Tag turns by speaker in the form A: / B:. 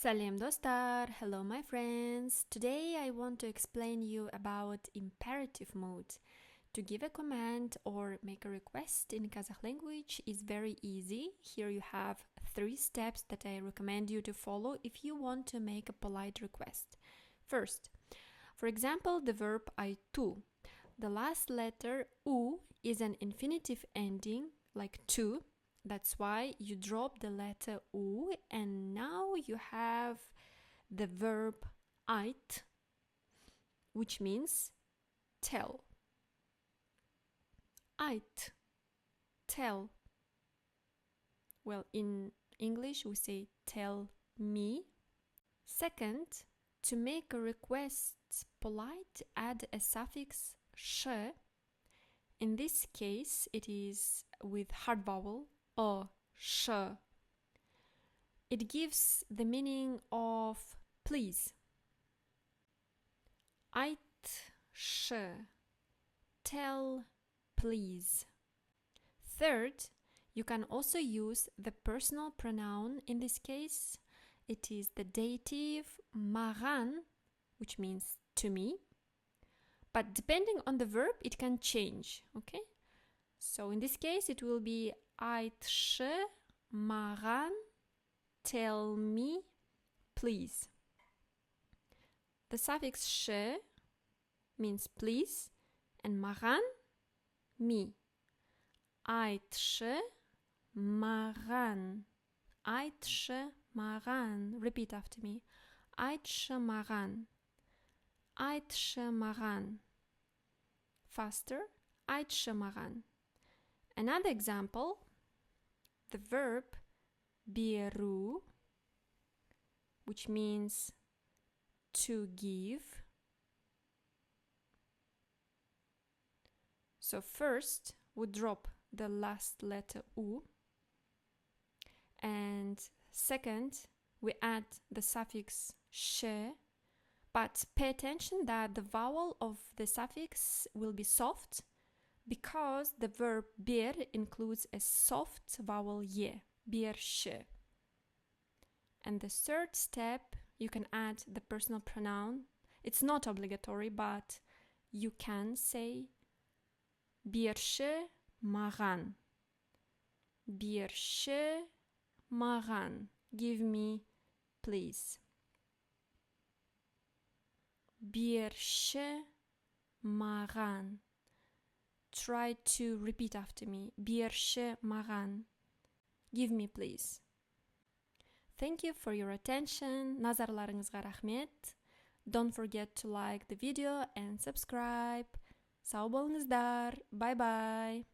A: Salam dostlar, hello my friends. Today I want to explain you about imperative mode. To give a command or make a request in Kazakh language is very easy. Here you have 3 steps that I recommend you to follow if you want to make a polite request. First, for example, the verb aytu. The last letter u is an infinitive ending like to. That's why you drop the letter u and now you have the verb ait, which means tell. Ait, tell. Well, in English we say tell me. Second, to make a request polite, add a suffix sh. In this case, it is with hard vowel o, sh. It gives the meaning of please. Ait sh, tell please. Third, you can also use the personal pronoun. In this case, it is the dative maran, which means to me. But depending on the verb, it can change, okay? So in this case, it will be ait sh maran, tell me, please. The suffix sh means please, and maran, me. Ait sh maran. Ait sh maran. Repeat after me. Ait sh maran. Ait sh maran. Faster. Ait sh maran. Another example, the verb beru, which means to give. So first we drop the last letter u, and second we add the suffix sh, but pay attention that the vowel of the suffix will be soft because the verb bir includes a soft vowel ye, bir sh. And the third step, you can add the personal pronoun. It's not obligatory, but you can say bir sh maran. Bir sh maran. Give me, please. Bir sh maran. Try to repeat after me. Bir sh maran. Give me, please. Thank you for your attention. Nazarlarыңызға рахмет. Don't forget to like the video and subscribe. Сау болыңыздар. Bye bye.